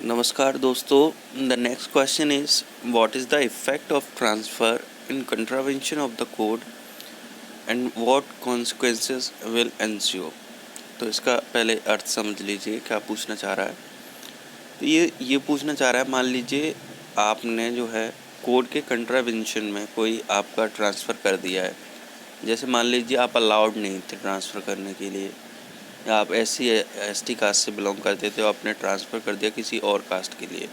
नमस्कार दोस्तों, the next question is what is the effect of transfer in contravention of the code and what consequences will ensue. तो इसका पहले अर्थ समझ लीजिए क्या पूछना चाह रहा है। तो ये पूछना चाह रहा है, मान लीजिए आपने जो है कोड के कंट्रावेंशन में कोई आपका ट्रांसफ़र कर दिया है। जैसे मान लीजिए आप अलाउड नहीं थे ट्रांसफ़र करने के लिए, या आप SC/ST कास्ट से बिलोंग करते थे, आपने ट्रांसफ़र कर दिया किसी और कास्ट के लिए।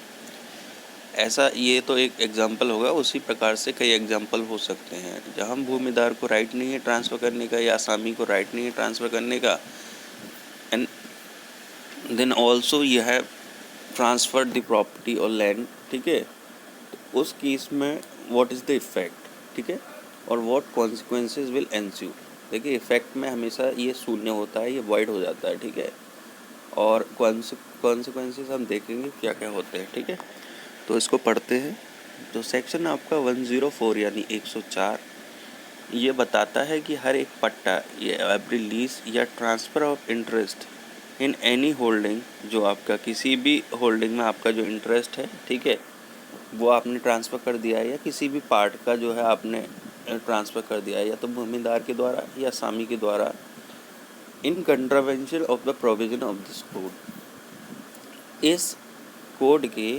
ऐसा ये तो एक एग्जाम्पल होगा, उसी प्रकार से कई एग्जाम्पल हो सकते हैं जहाँ भूमिदार को राइट नहीं है ट्रांसफ़र करने का या असामी को राइट नहीं है ट्रांसफ़र करने का, एंड देन ऑल्सो यह है ट्रांसफर द प्रॉपर्टी और लैंड। ठीक है, तो उस केस में व्हाट इज़ द इफ़ेक्ट, ठीक है, और व्हाट कॉन्सिक्वेंसेस विल एंस्यू। देखिए इफ़ेक्ट में हमेशा ये शून्य होता है, ये वॉइड हो जाता है, ठीक है, और कॉन्सिक्वेंसेस हम देखेंगे क्या क्या होते हैं। ठीक है, तो इसको पढ़ते हैं। तो सेक्शन आपका 104 यानी 104 ये बताता है कि हर एक पट्टा ये एवरी लीज या transfer of interest in any holding, जो आपका किसी भी होल्डिंग में आपका जो इंटरेस्ट है, ठीक है, वो आपने ट्रांसफ़र कर दिया है, या किसी भी पार्ट का जो है आपने ट्रांसफ़र कर दिया है, या तो भूमिदार के द्वारा या सामी के द्वारा, इन contravention of the provision of this code. इस कोड के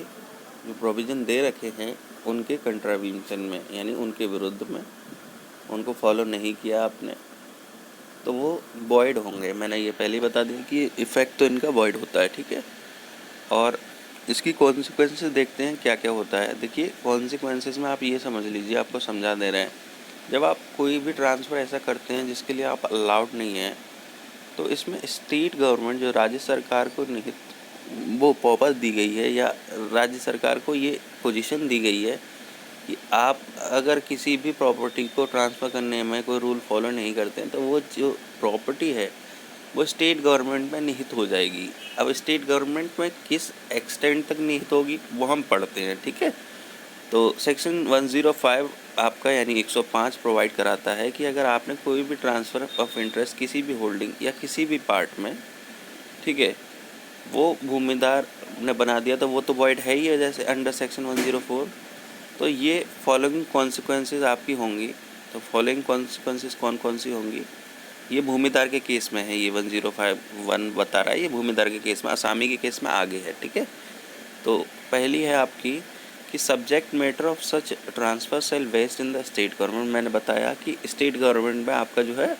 जो प्रोविज़न दे रखे हैं उनके कंट्रावेंशन में, यानी उनके विरुद्ध में, उनको फॉलो नहीं किया आपने, तो वो वॉइड होंगे। मैंने ये पहले ही बता दिया कि इफ़ेक्ट तो इनका वॉइड होता है। ठीक है, और इसकी कॉन्सिक्वेंसेस देखते हैं क्या क्या होता है। देखिए कॉन्सिक्वेंसेस में आप ये समझ लीजिए, आपको समझा दे रहे हैं, जब आप कोई भी ट्रांसफ़र ऐसा करते हैं जिसके लिए आप अलाउड नहीं हैं, तो इसमें स्टेट गवर्नमेंट जो राज्य सरकार को निहित वो पावर दी गई है, या राज्य सरकार को ये पोजीशन दी गई है कि आप अगर किसी भी प्रॉपर्टी को ट्रांसफ़र करने में कोई रूल फॉलो नहीं करते हैं, तो वो जो प्रॉपर्टी है वो स्टेट गवर्नमेंट में निहित हो जाएगी। अब स्टेट गवर्नमेंट में किस एक्सटेंट तक निहित होगी वो हम पढ़ते हैं। ठीक है, तो सेक्शन 105 आपका यानी 105 प्रोवाइड कराता है कि अगर आपने कोई भी ट्रांसफ़र ऑफ इंटरेस्ट किसी भी होल्डिंग या किसी भी पार्ट में, ठीक है, वो भूमिदार ने बना दिया, तो वो तो वॉइड है ही है, जैसे अंडर सेक्शन 104। तो ये फॉलोइंग कॉन्सिक्वेंसेस आपकी होंगी। तो फॉलोइंग कॉन्सिक्वेंसेस कौन कौन सी होंगी, ये भूमिदार के केस में है, ये 1051 बता रहा है, ये भूमिदार के केस में, असामी के केस में आगे है। ठीक है, तो पहली है आपकी कि subject matter of such transfer shall vest in the state government. मैंने बताया कि स्टेट गवर्नमेंट में आपका जो है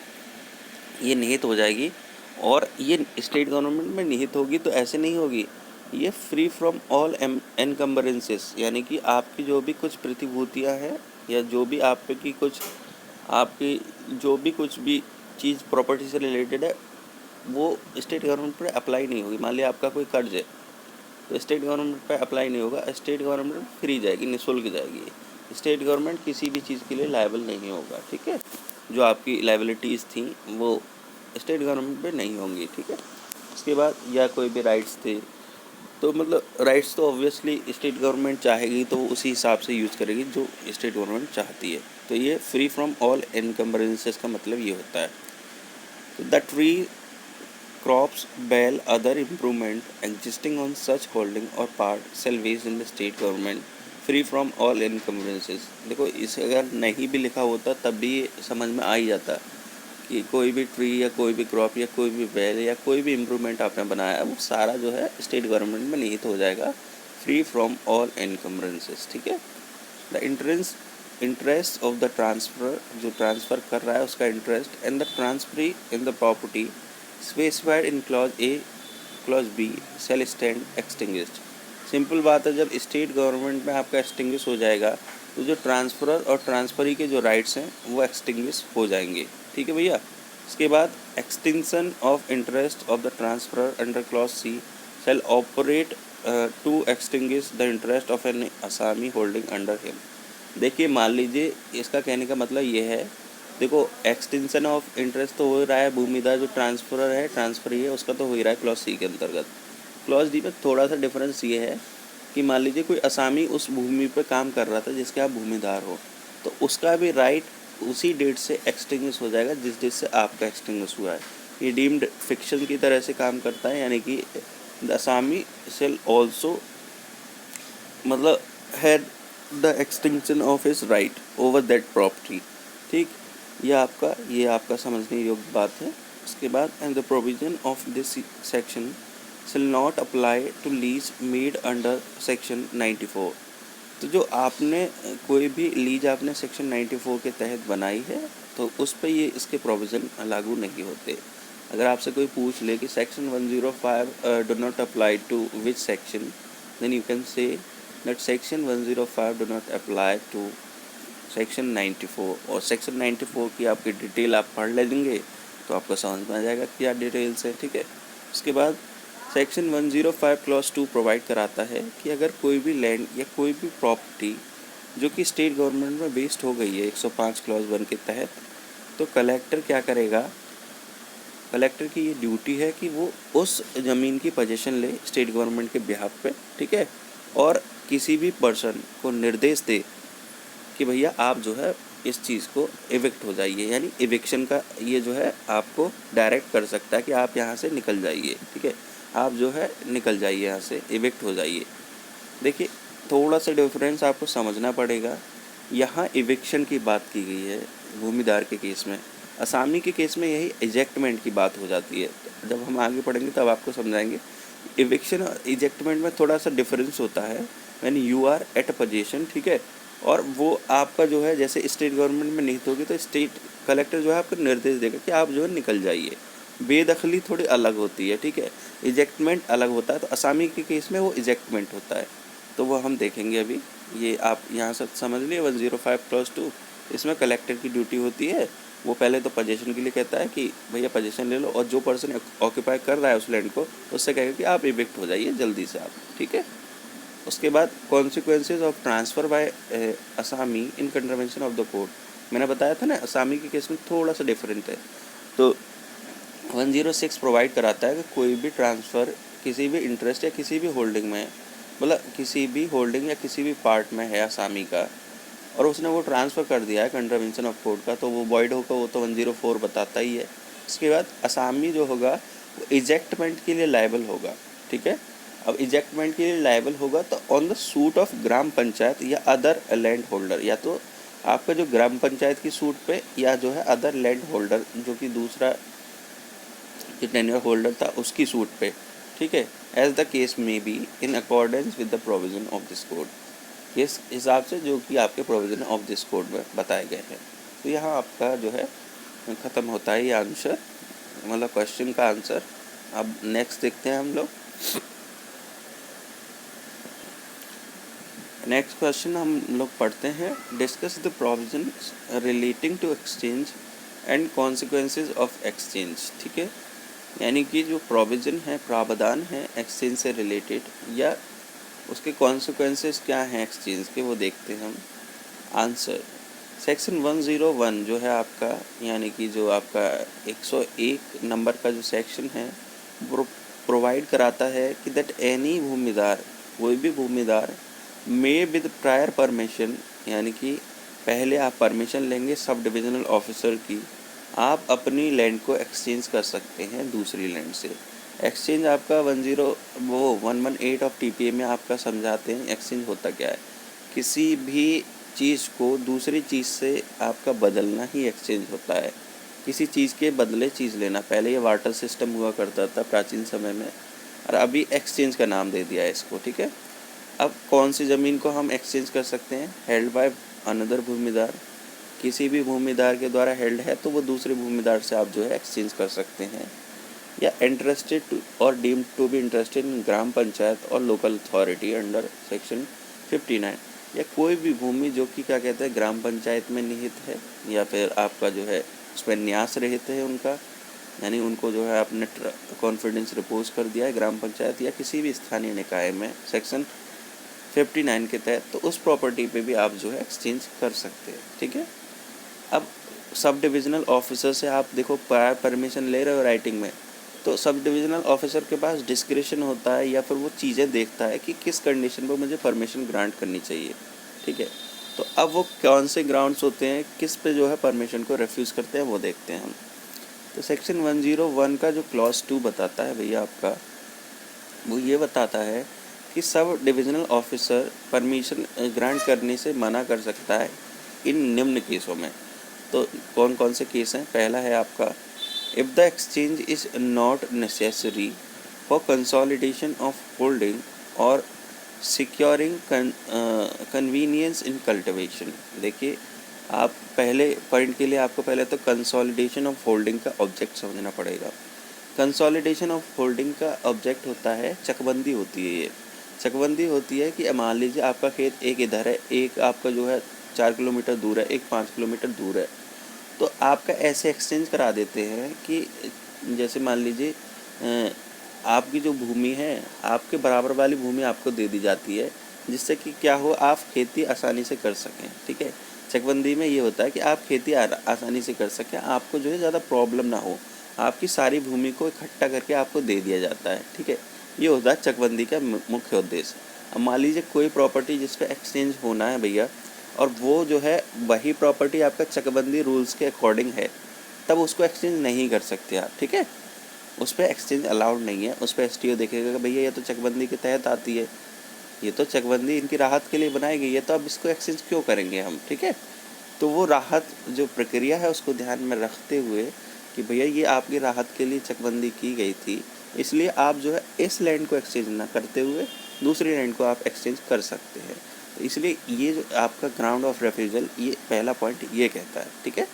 ये निहित हो जाएगी, और ये स्टेट गवर्नमेंट में निहित होगी तो ऐसे नहीं होगी, ये फ्री फ्रॉम ऑल एनकम्बरेंसेस, यानी कि आपकी जो भी कुछ प्रतिभूतियाँ हैं, या जो भी आपकी जो भी कुछ भी चीज़ प्रॉपर्टी से रिलेटेड है, वो स्टेट गवर्नमेंट पर अप्लाई नहीं होगी। मान लिया आपका कोई कर्ज है, तो स्टेट गवर्नमेंट पर अप्लाई नहीं होगा, स्टेट गवर्नमेंट फ्री जाएगी, निःशुल्क जाएगी। स्टेट गवर्नमेंट किसी भी चीज़ के लिए लायबल नहीं होगा। ठीक है, जो आपकी लायबिलिटीज़ थी वो स्टेट गवर्नमेंट पे नहीं होंगी। ठीक है, उसके बाद या कोई भी राइट्स थे, तो मतलब राइट्स तो ऑब्वियसली स्टेट गवर्नमेंट चाहेगी तो उसी हिसाब से यूज़ करेगी जो स्टेट गवर्नमेंट चाहती है। तो ये फ्री फ्रॉम ऑल एनकम्बरेंसेस का मतलब ये होता है। तो the tree crops well other improvement existing on such holding और part sale vest in the state government free from all encumbrances. देखो इसे अगर नहीं भी लिखा होता तब भी ये समझ में आ ही जाता कि कोई भी ट्री या कोई भी क्रॉप या कोई भी बेल या कोई भी इम्प्रूवमेंट आपने बनाया है वो सारा जो है स्टेट गवर्नमेंट में निहित हो जाएगा, फ्री फ्रॉम ऑल इनकम्बरेंसेस। ठीक है, the interest of the transfer, जो ट्रांसफ़र कर रहा है उसका interest, and the transferee in the property specified in clause A clause B shall stand extinguished. Simple बात है, जब स्टेट गवर्नमेंट में आपका एक्सटिंग्विश हो जाएगा तो जो ट्रांसफरर और ट्रांसफरी के जो राइट्स हैं वो एक्सटिंग्विश हो जाएंगे। ठीक है भैया, इसके बाद extinction of interest of the transferor under clause C shall operate to extinguish the interest of an असामी होल्डिंग अंडर हिम। देखिए मान लीजिए, इसका कहने का मतलब ये है, देखो एक्सटेंशन ऑफ इंटरेस्ट तो हो रहा है, भूमिदार जो ट्रांसफरर है ट्रांसफरी है उसका तो हो ही रहा है क्लॉज सी के अंतर्गत। क्लॉज डी में थोड़ा सा डिफरेंस ये है कि मान लीजिए कोई असामी उस भूमि पर काम कर रहा था जिसके आप भूमिदार हो, तो उसका भी राइट उसी डेट से एक्सटिंग्विश हो जाएगा जिस डेट से आपका एक्सटिंग्विश हुआ है। ये डीम्ड फिक्शन की तरह से काम करता है, यानी कि द असामी शेल ऑल्सो मतलब had the extension of his right over that property. ठीक, ये आपका समझने योग्य बात है। उसके बाद and the provision of this section shall not apply to lease made under section 94। तो जो आपने कोई भी लीज आपने सेक्शन 94 के तहत बनाई है तो उस पर ये इसके प्रोविज़न लागू नहीं होते। अगर आपसे कोई पूछ ले कि section 105 do not apply to which section, then you can say that section 105 do not apply to section 94। और सेक्शन 94 की आपकी डिटेल आप पढ़ लेंगे तो आपको समझ में आ जाएगा क्या डिटेल्स है। ठीक है, उसके बाद सेक्शन 105 क्लॉज 2 प्रोवाइड कराता है कि अगर कोई भी लैंड या कोई भी प्रॉपर्टी जो कि स्टेट गवर्नमेंट में वेस्ट हो गई है 105 क्लॉज 1 के तहत, तो कलेक्टर क्या करेगा, कलेक्टर की ये ड्यूटी है कि वो उस ज़मीन की पोजीशन ले स्टेट गवर्नमेंट के बिहाफ पे। ठीक है, और किसी भी पर्सन को निर्देश दे कि भैया आप जो है इस चीज़ को इविक्ट हो जाइए, यानी इविक्शन का ये जो है आपको डायरेक्ट कर सकता है कि आप यहाँ से निकल जाइए। ठीक है, आप जो है निकल जाइए यहाँ से, इविक्ट हो जाइए। देखिए थोड़ा सा डिफरेंस आपको समझना पड़ेगा। यहाँ इविक्शन की बात की गई है भूमिदार के केस में, असामी के केस में यही इजेक्टमेंट की बात हो जाती है। तो जब हम आगे पढ़ेंगे तब आपको समझाएंगे। इविक्शन और इजेक्टमेंट में थोड़ा सा डिफरेंस होता है। When you are at a position, ठीक है, और वो आपका जो है जैसे स्टेट गवर्नमेंट में निहित होगी तो स्टेट कलेक्टर जो है आपको निर्देश देगा कि आप जो है निकल जाइए। बेदखली थोड़ी अलग होती है। ठीक है, इजेक्टमेंट अलग होता है। तो असामी के केस में वो इजेक्टमेंट होता है, तो वो हम देखेंगे अभी। ये आप यहाँ से समझ लिए 105 क्लॉज 2, इसमें कलेक्टर की ड्यूटी होती है। वो पहले तो पोजीशन के लिए कहता है कि भैया पोजीशन ले लो, और जो पर्सन ऑक्यूपाई कर रहा है उस लैंड को उससे कहेगा कि आप इविक्ट हो जाइए जल्दी से आप। ठीक है, उसके बाद consequences of transfer bye Asami in contravention of the code. मैंने बताया था ना असामी के केस में थोड़ा सा डिफरेंट है। तो 106 प्रोवाइड कराता है कि कोई भी ट्रांसफ़र किसी भी इंटरेस्ट या किसी भी होल्डिंग में, मतलब किसी भी होल्डिंग या किसी भी पार्ट में है असामी का, और उसने वो ट्रांसफ़र कर दिया है कंट्रावेंशन ऑफ कोड का, तो वो वॉइड होगा। वो तो 104 बताता ही है। उसके बाद असामी जो होगा वो इजेक्टमेंट के लिए लायबल होगा। ठीक है, अब इजेक्टमेंट के लिए लायबल होगा तो on the suit of gram panchayat या अदर लैंड होल्डर, या तो आपका जो ग्राम पंचायत की सूट पे या जो है अदर लैंड होल्डर जो कि दूसरा जो टेन्योर होल्डर था उसकी सूट पे। ठीक है, एज द केस में be in accordance with the provision of this code. इस हिसाब से जो कि आपके प्रोविजन ऑफ दिस कोड में बताए गए हैं। तो यहाँ आपका जो है ख़त्म होता है ये आंसर, मतलब क्वेश्चन का आंसर। अब नेक्स्ट देखते हैं हम लोग। नेक्स्ट क्वेश्चन हम लोग पढ़ते हैं, discuss the provision relating to exchange and consequences of exchange. ठीक है, यानी कि जो प्रोविज़न है, प्रावधान है एक्सचेंज से रिलेटेड, या उसके कॉन्सिक्वेंसेस क्या हैं एक्सचेंज के, वो देखते हैं हम। आंसर सेक्शन 101 जो है आपका, यानी कि जो आपका 101 नंबर का जो सेक्शन है वो प्रोवाइड कराता है कि दैट एनी भूमिदार, कोई भी भूमिदार, मे विद प्रायर परमिशन, यानी कि पहले आप परमिशन लेंगे सब डिविजनल ऑफिसर की, आप अपनी लैंड को एक्सचेंज कर सकते हैं दूसरी लैंड से। एक्सचेंज आपका 118 ऑफ टीपीए में आपका समझाते हैं एक्सचेंज होता क्या है। किसी भी चीज़ को दूसरी चीज़ से आपका बदलना ही एक्सचेंज होता है। किसी चीज़ के बदले चीज़ लेना। पहले ये वाटर सिस्टम हुआ करता था प्राचीन समय में, और अभी एक्सचेंज का नाम दे दिया है इसको। ठीक है, अब कौन सी ज़मीन को हम एक्सचेंज कर सकते हैं? हेल्ड बाय अनदर भूमिदार, किसी भी भूमिदार के द्वारा हेल्ड है तो वो दूसरे भूमिदार से आप जो है एक्सचेंज कर सकते हैं। या इंटरेस्टेड और deemed to be interested in Gram Panchayat और लोकल अथॉरिटी अंडर सेक्शन 59, या कोई भी भूमि जो कि क्या कहते हैं ग्राम पंचायत में निहित है, या फिर आपका जो है उसमें न्यास रहित है उनका, यानी उनको जो है आपने कॉन्फिडेंस रिपोज कर दिया है ग्राम पंचायत या किसी भी स्थानीय निकाय में सेक्शन 59 के तहत, तो उस प्रॉपर्टी पे भी आप जो है एक्सचेंज कर सकते हैं। ठीक है, अब सब डिविजनल ऑफिसर से आप देखो प्रायर परमिशन ले रहे हो राइटिंग में, तो सब डिविजनल ऑफिसर के पास डिस्क्रिशन होता है, या फिर वो चीज़ें देखता है कि किस कंडीशन पर मुझे परमिशन ग्रांट करनी चाहिए। ठीक है, तो अब वो कौन से ग्राउंड्स होते हैं, किस पे जो है परमिशन को रिफ्यूज़ करते हैं, वो देखते हैं हम। तो सेक्शन 101 का जो क्लॉज 2 बताता है भैया आपका, वो ये बताता है कि sub divisional officer permission grant करने से मना कर सकता है इन निम्न केसों में। तो कौन कौन से केस हैं? पहला है आपका, if the exchange is not necessary for consolidation of holding और सिक्योरिंग कन्वीनियंस इन कल्टिवेशन। देखिए, आप पहले पॉइंट के लिए आपको पहले तो कंसोलिडेशन ऑफ होल्डिंग का ऑब्जेक्ट समझना पड़ेगा। कंसोलिडेशन ऑफ होल्डिंग का ऑब्जेक्ट होता है, चकबंदी होती है। ये चकबंदी होती है कि मान लीजिए आपका खेत एक इधर है, एक आपका जो है 4 किलोमीटर दूर है, एक 5 किलोमीटर दूर है। तो आपका ऐसे एक्सचेंज करा देते हैं कि जैसे मान लीजिए आपकी जो भूमि है, आपके बराबर वाली भूमि आपको दे दी जाती है, जिससे कि क्या हो, आप खेती आसानी से कर सकें। ठीक है, चकबंदी में ये होता है कि आप खेती आसानी से कर सकें, आपको जो है ज़्यादा प्रॉब्लम ना हो, आपकी सारी भूमि को इकट्ठा करके आपको दे दिया जाता है। ठीक है, ये होता है चकबंदी का मुख्य उद्देश्य। अब मान लीजिए कोई प्रॉपर्टी जिस पर एक्सचेंज होना है भैया, और वो जो है वही प्रॉपर्टी आपका चकबंदी रूल्स के अकॉर्डिंग है, तब उसको एक्सचेंज नहीं कर सकते आप। ठीक है, उस पर एक्सचेंज अलाउड नहीं है। उस पर एसटीओ देखेगा कि भैया ये तो चकबंदी के तहत आती है, ये तो चकबंदी इनकी राहत के लिए बनाई गई है, तो अब इसको एक्सचेंज क्यों करेंगे हम। ठीक है, तो वो राहत जो प्रक्रिया है उसको ध्यान में रखते हुए कि भैया ये आपकी राहत के लिए चकबंदी की गई थी, इसलिए आप जो है इस लैंड को एक्सचेंज ना करते हुए दूसरी लैंड को आप एक्सचेंज कर सकते हैं। तो इसलिए ये जो आपका ग्राउंड ऑफ रेफ्यूजल, ये पहला पॉइंट ये कहता है। ठीक है,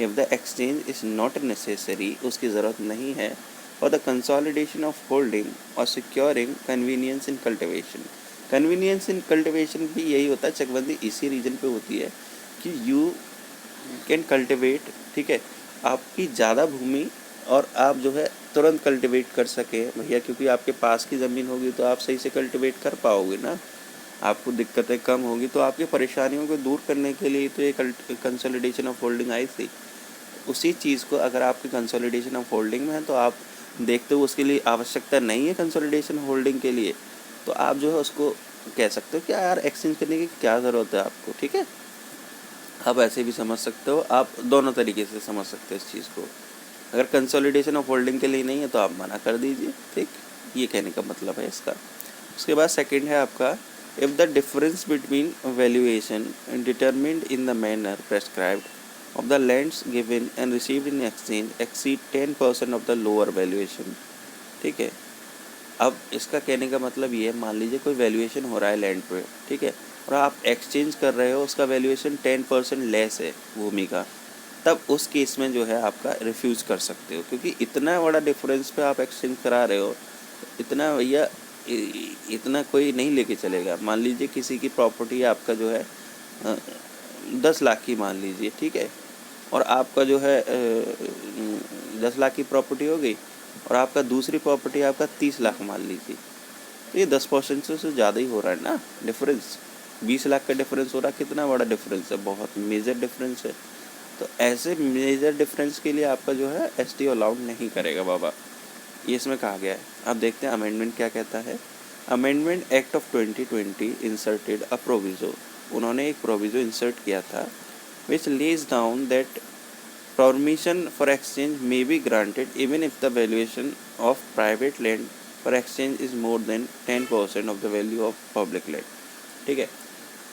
if the exchange is not necessary, उसकी ज़रूरत नहीं है for the consolidation of holding और securing convenience in cultivation. Convenience in cultivation भी यही होता है, चकबंदी इसी रीजन पे होती है कि यू कैन कल्टिवेट। ठीक है, आपकी ज़्यादा भूमि और आप जो है तुरंत कल्टिवेट कर सके भैया, क्योंकि आपके पास की ज़मीन होगी तो आप सही से कल्टिवेट कर पाओगे ना, आपको दिक्कतें कम होगी। तो आपकी परेशानियों को दूर करने के लिए तो ये कंसोलिडेशन ऑफ होल्डिंग आई थी। उसी चीज़ को अगर आपकी कंसोलिडेशन ऑफ होल्डिंग में है तो आप देखते हो उसके लिए आवश्यकता नहीं है कंसोलिडेशन होल्डिंग के लिए, तो आप जो है उसको कह सकते हो कि यार एक्सचेंज करने की क्या ज़रूरत है आपको। ठीक है, आप ऐसे भी समझ सकते हो, आप दोनों तरीके से समझ सकते हो इस चीज़ को। अगर कंसोलिडेशन ऑफ होल्डिंग के लिए नहीं है तो आप मना कर दीजिए। ठीक, ये कहने का मतलब है इसका। उसके बाद सेकंड है आपका, if the difference between valuation determined in the manner prescribed of the lands given and received in exchange exceed 10% of the lower valuation. ठीक है, अब इसका कहने का मतलब ये है, मान लीजिए कोई वैल्यूएशन हो रहा है लैंड पे, ठीक है, और आप एक्सचेंज कर रहे हो, उसका वैल्यूएशन 10% लेस है भूमि का, तब उस केस में जो है आपका रिफ्यूज़ कर सकते हो, क्योंकि इतना बड़ा डिफरेंस पे आप एक्सचेंज करा रहे हो, इतना भैया इतना कोई नहीं लेके चलेगा। मान लीजिए किसी की प्रॉपर्टी आपका जो है 10 लाख की मान लीजिए, ठीक है, और आपका जो है 10 लाख की प्रॉपर्टी हो गई और आपका दूसरी प्रॉपर्टी आपका 30 लाख मान लीजिए, तो ये 10% से ज़्यादा ही हो रहा है ना डिफरेंस। 20 लाख का डिफरेंस हो रहा है, कितना बड़ा डिफरेंस है, बहुत मेजर डिफरेंस है। तो ऐसे मेजर डिफरेंस के लिए आपका जो है एसटीओ अलाउड नहीं करेगा बाबा, ये इसमें कहा गया है। अब देखते हैं अमेंडमेंट क्या कहता है। Amendment act of 2020 inserted a proviso, उन्होंने एक प्रोविजो इंसर्ट किया था which lays down that permission for exchange may be granted even if the valuation of private land for exchange is more than 10% of the value of public land। ठीक है,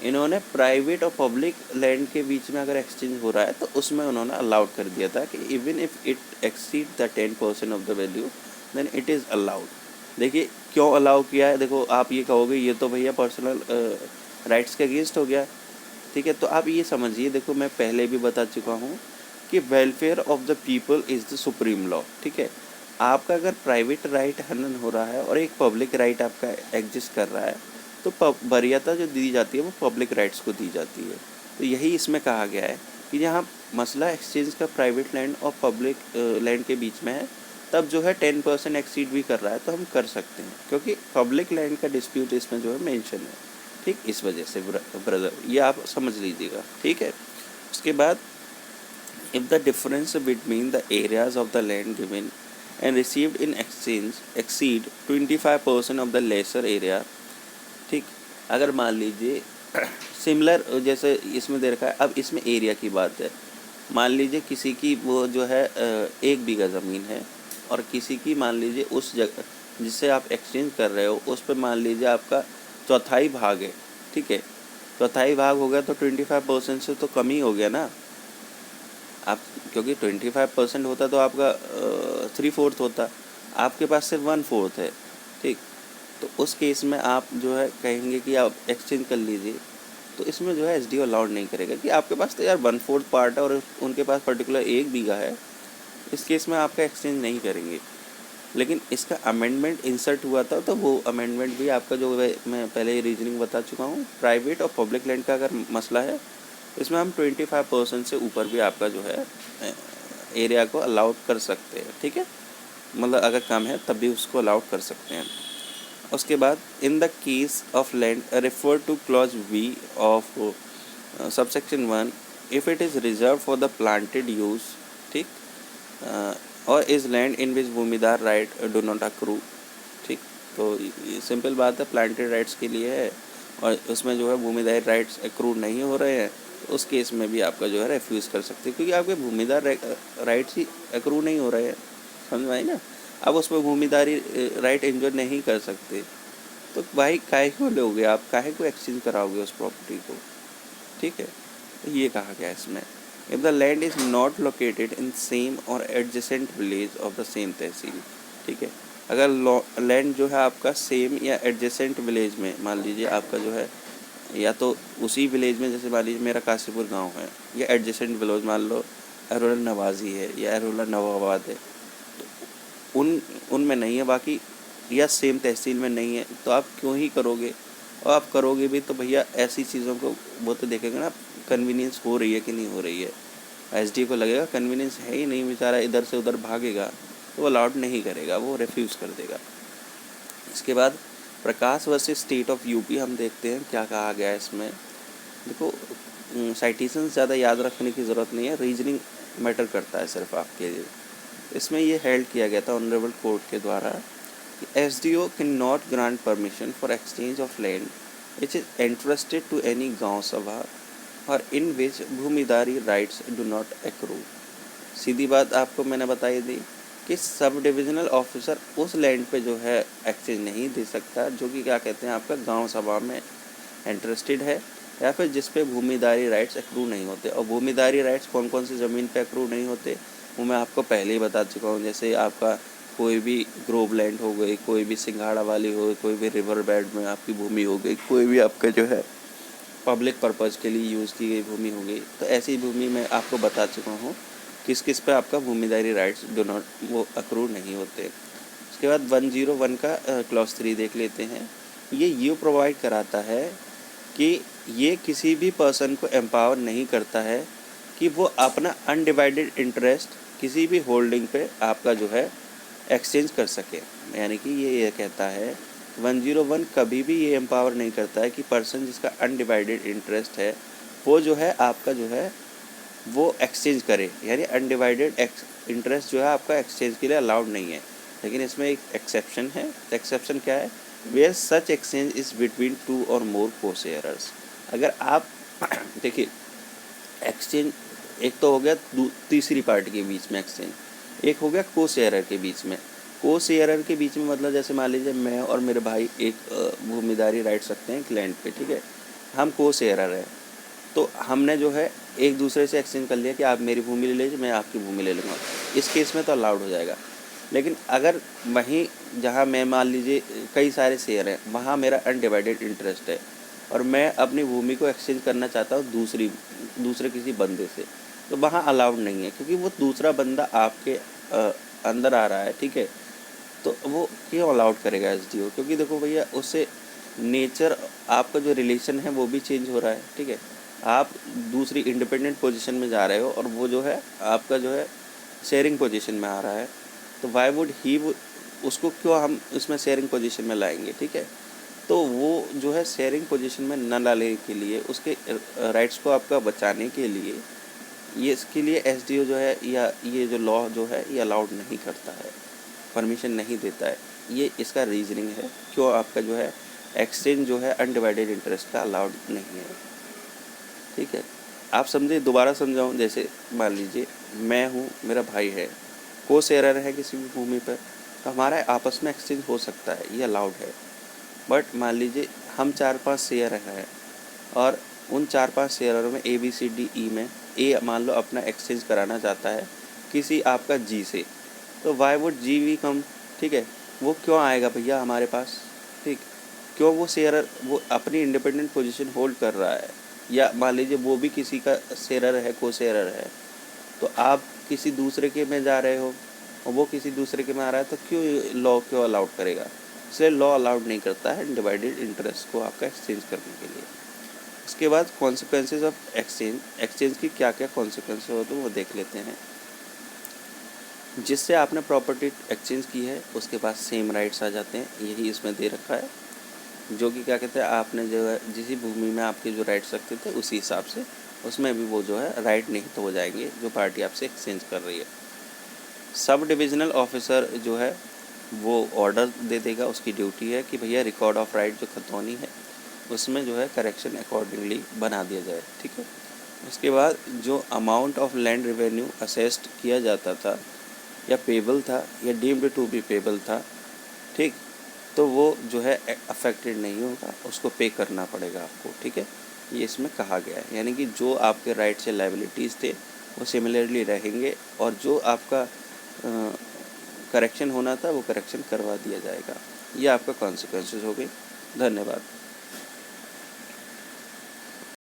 इन्होंने private और public land के बीच में अगर exchange हो रहा है तो उसमें उन्होंने अलाउड कर दिया था कि even if it exceed the 10% of the value then it is allowed. देखिए क्यों अलाउ किया है, देखो आप ये कहोगे ये तो भैया पर्सनल राइट्स के अगेंस्ट हो गया। ठीक है, तो आप ये समझिए, देखो मैं पहले भी बता चुका हूँ कि welfare of the people is the supreme law. ठीक है, आपका अगर प्राइवेट राइट हनन हो रहा है और एक पब्लिक राइट आपका एग्जिस्ट कर रहा है तो वरीयता जो दी जाती है वो पब्लिक राइट्स को दी जाती है। तो यही इसमें कहा गया है कि जहाँ मसला एक्सचेंज का प्राइवेट लैंड और पब्लिक लैंड के बीच में है, तब जो है 10% एक्सीड भी कर रहा है तो हम कर सकते हैं, क्योंकि पब्लिक लैंड का डिस्प्यूट इसमें जो है मेंशन है। ठीक, इस वजह से ब्रदर ये आप समझ लीजिएगा। ठीक है, उसके बाद if the difference between the areas of the land given and received in exchange exceed 25% of the lesser area। ठीक, अगर मान लीजिए सिमिलर जैसे इसमें दे रखा है, अब इसमें एरिया की बात है, मान लीजिए किसी की वो जो है 1 बीघा ज़मीन है और किसी की मान लीजिए उस जगह जिससे आप एक्सचेंज कर रहे हो उस पर मान लीजिए आपका चौथाई भाग है, ठीक है, चौथाई भाग हो गया तो 25% से तो कम ही हो गया ना आप, क्योंकि 25% होता तो आपका 3/4 होता, आपके पास सिर्फ 1/4 है, ठीक। तो उस केस में आप जो है कहेंगे कि आप एक्सचेंज कर लीजिए, तो इसमें जो है एसडीओ अलाउड नहीं करेगा कि आपके पास तो यार 1/4 पार्ट है और उनके पास पर्टिकुलर 1 बीघा है, इस केस में आपका एक्सचेंज नहीं करेंगे। लेकिन इसका अमेंडमेंट इंसर्ट हुआ था, तो वो अमेंडमेंट भी आपका जो है मैं पहले रीजनिंग बता चुका हूँ, प्राइवेट और पब्लिक लैंड का अगर मसला है इसमें हम 25% से ऊपर भी आपका जो है एरिया को अलाउड कर सकते हैं, ठीक है, मतलब अगर कम है तब भी उसको अलाउड कर सकते हैं। उसके बाद in the case of land refer to clause V of subsection 1 if it is reserve for the planted use, ठीक, और is land in which bhumidhar right do not accrue, ठीक। तो ये सिंपल बात है, प्लांटेड राइट्स के लिए है और उसमें जो है भूमिदार राइट्स अक्रू नहीं हो रहे हैं, तो उस केस में भी आपका जो है रेफ्यूज़ कर सकते हैं, क्योंकि आपके भूमिदार राइट्स ही अक्रू नहीं हो रहे हैं, समझ में आई ना। अब उसमें भूमिदारी राइट एंजॉय नहीं कर सकते, तो भाई काहे को लोगे आप, काहे को एक्सचेंज कराओगे उस प्रॉपर्टी को, ठीक है। तो ये कहा गया इसमें, if the land is not located in same और adjacent village of the same tehsil, ठीक है, अगर लैंड जो है आपका सेम या एडजेसेंट विलेज में, मान लीजिए आपका जो है या तो उसी विलेज में, जैसे मान लीजिए मेरा काशीपुर गांव है, या एडजेसेंट विलेज मान लो अरोला नवाजी है या अरोला नवाबाद है, तो उनमें नहीं है, बाकी या सेम तहसील में नहीं है, तो आप क्यों ही करोगे। और आप करोगे भी तो भैया ऐसी चीज़ों को वो तो देखेंगे ना, कन्वीनियंस हो रही है कि नहीं हो रही है। एसडी को लगेगा कन्वीनियंस है ही नहीं, बेचारा इधर से उधर भागेगा, तो वो अलाउड नहीं करेगा, वो रिफ्यूज़ कर देगा। इसके बाद प्रकाश वर्सेस स्टेट ऑफ यूपी हम देखते हैं क्या कहा गया है इसमें। देखो साइटेशन ज़्यादा याद रखने की ज़रूरत नहीं है, रीजनिंग मैटर करता है सिर्फ आपके लिए। इसमें ये हेल्ड किया गया था ऑनरेबल कोर्ट के द्वारा कि SDO can not grant permission for exchange of land which is interested to any gaon sabha और in which bhumidhari rights do not accrue. सीधी बात आपको मैंने बताई दी कि सब डिविजनल ऑफिसर उस लैंड पे जो है एक्सचेंज नहीं दे सकता जो कि क्या कहते हैं आपका गांव सभा में इंटरेस्टेड है, या फिर जिस पे भूमिदारी राइट्स एक्रू नहीं होते। और भूमिदारी राइट्स कौन कौन सी ज़मीन पे एक्रू नहीं होते वो मैं आपको पहले ही बता चुका हूँ। जैसे आपका कोई भी ग्रोव लैंड हो गई, कोई भी सिंघाड़ा वाली हो गई, कोई भी रिवर बेड में आपकी भूमि हो गई, कोई भी आपका जो है पब्लिक पर्पज़ के लिए यूज़ की गई भूमि हो गई, तो ऐसी भूमि मैं आपको बता चुका हूँ किस किस पे आपका भूमिदारी राइट्स डो नॉट वो अक्रू नहीं होते। उसके बाद 101 का क्लॉज 3 देख लेते हैं। ये प्रोवाइड कराता है कि ये किसी भी पर्सन को एम्पावर नहीं करता है कि वो अपना अनडिवाइडेड इंटरेस्ट किसी भी होल्डिंग पे आपका जो है एक्सचेंज कर सके। यानी कि ये कहता है 101 कभी भी ये एम्पावर नहीं करता है कि पर्सन जिसका अनडिवाइडेड इंटरेस्ट है वो जो है आपका जो है वो एक्सचेंज करे, यानी अनडिवाइडेड इंटरेस्ट जो है आपका एक्सचेंज के लिए अलाउड नहीं है। लेकिन इसमें एक एक्सेप्शन है। एक्सेप्शन क्या है? Where such exchange is between 2 और मोर को-शेयरर्स। अगर आप देखिए एक्सचेंज एक तो हो गया तीसरी पार्टी के बीच में एक्सचेंज, एक हो गया को-शेयरर के बीच में। को-शेयरर के बीच में मतलब जैसे मान लीजिए मैं और मेरे भाई एक भूमिदारी राइट्स रखते हैं एक लैंड पे, ठीक है, हम को-शेयरर हैं, तो हमने जो है एक दूसरे से एक्सचेंज कर लिया कि आप मेरी भूमि ले लीजिए, मैं आपकी भूमि ले लूँगा, इस केस में तो अलाउड हो जाएगा। लेकिन अगर वहीं जहाँ मैं मान लीजिए कई सारे शेयर हैं, वहाँ मेरा अनडिवाइडेड इंटरेस्ट है और मैं अपनी भूमि को एक्सचेंज करना चाहता हूँ दूसरे किसी बंदे से, तो वहाँ अलाउड नहीं है, क्योंकि वो दूसरा बंदा आपके अंदर आ रहा है, ठीक है। तो वो क्यों अलाउड करेगा एसडीओ? क्योंकि देखो भैया उससे नेचर आपका जो रिलेशन है वो भी चेंज हो रहा है, ठीक है। आप दूसरी इंडिपेंडेंट पोजीशन में जा रहे हो और वो जो है आपका जो है शेयरिंग पोजीशन में आ रहा है, तो वाई वुड ही उसको क्यों हम इसमें शेयरिंग पोजीशन में लाएंगे, ठीक है। तो वो जो है शेयरिंग पोजीशन में न लाने के लिए, उसके राइट्स को आपका बचाने के लिए, ये इसके लिए एसडीओ जो है या ये जो लॉ जो है ये अलाउड नहीं करता है, परमिशन नहीं देता है। ये इसका रीजनिंग है क्यों आपका जो है एक्सचेंज जो है अनडिवाइडेड इंटरेस्ट का अलाउड नहीं है, ठीक है। आप समझे, दोबारा समझाऊँ, जैसे मान लीजिए मैं हूँ, मेरा भाई है, को शेयरर है किसी भी भूमि पर, तो हमारा आपस में एक्सचेंज हो सकता है, ये अलाउड है। बट मान लीजिए हम 4-5 शेयर हैं और उन 4-5 शेयरों में ABCDE में ए मान लो अपना एक्सचेंज कराना चाहता है किसी आपका जी से, तो वाई वुड जी वी कम, ठीक है, वो क्यों आएगा भैया हमारे पास, ठीक, क्यों वो शेयरर वो अपनी इंडिपेंडेंट पोजीशन होल्ड कर रहा है, या मान लीजिए वो भी किसी का शेयरर है, को शेयरर है, तो आप किसी दूसरे के में जा रहे हो और वो किसी दूसरे के में आ रहा है, तो क्यों लॉ क्यों अलाउड करेगा, इसलिए लॉ अलाउड नहीं करता है डिवाइडेड इंटरेस्ट को आपका एक्सचेंज करने के लिए। उसके बाद कॉन्सिक्वेंसेज ऑफ एक्सचेंज, एक्सचेंज की क्या क्या कॉन्सिक्वेंसेज होते हैं वो देख लेते हैं। जिससे आपने प्रॉपर्टी एक्सचेंज की है उसके पास सेम राइट्स आ जाते हैं, यही इसमें दे रखा है, जो कि क्या कहते हैं आपने जो है जिस भूमि में आपके जो राइट्स रखते थे उसी हिसाब से उसमें भी वो जो है राइट नहीं तो हो जाएंगे जो पार्टी आपसे एक्सचेंज कर रही है। सब डिविजनल ऑफिसर जो है वो ऑर्डर दे देगा, उसकी ड्यूटी है कि भैया रिकॉर्ड ऑफ राइट जो खतौनी है उसमें जो है करेक्शन अकॉर्डिंगली बना दिया जाए, ठीक है। उसके बाद जो amount of land revenue assessed किया जाता था या पेबल था या डीम्ड टू बी पेबल था, ठीक, तो वो जो है अफेक्टेड नहीं होगा, उसको पे करना पड़ेगा आपको, ठीक है। ये इसमें कहा गया है, यानी कि जो आपके राइट्स या लायबिलिटीज़ थे वो सिमिलरली रहेंगे और जो आपका करेक्शन होना था वो करेक्शन करवा दिया जाएगा। ये आपका कॉन्सिक्वेंसेस हो गई। धन्यवाद।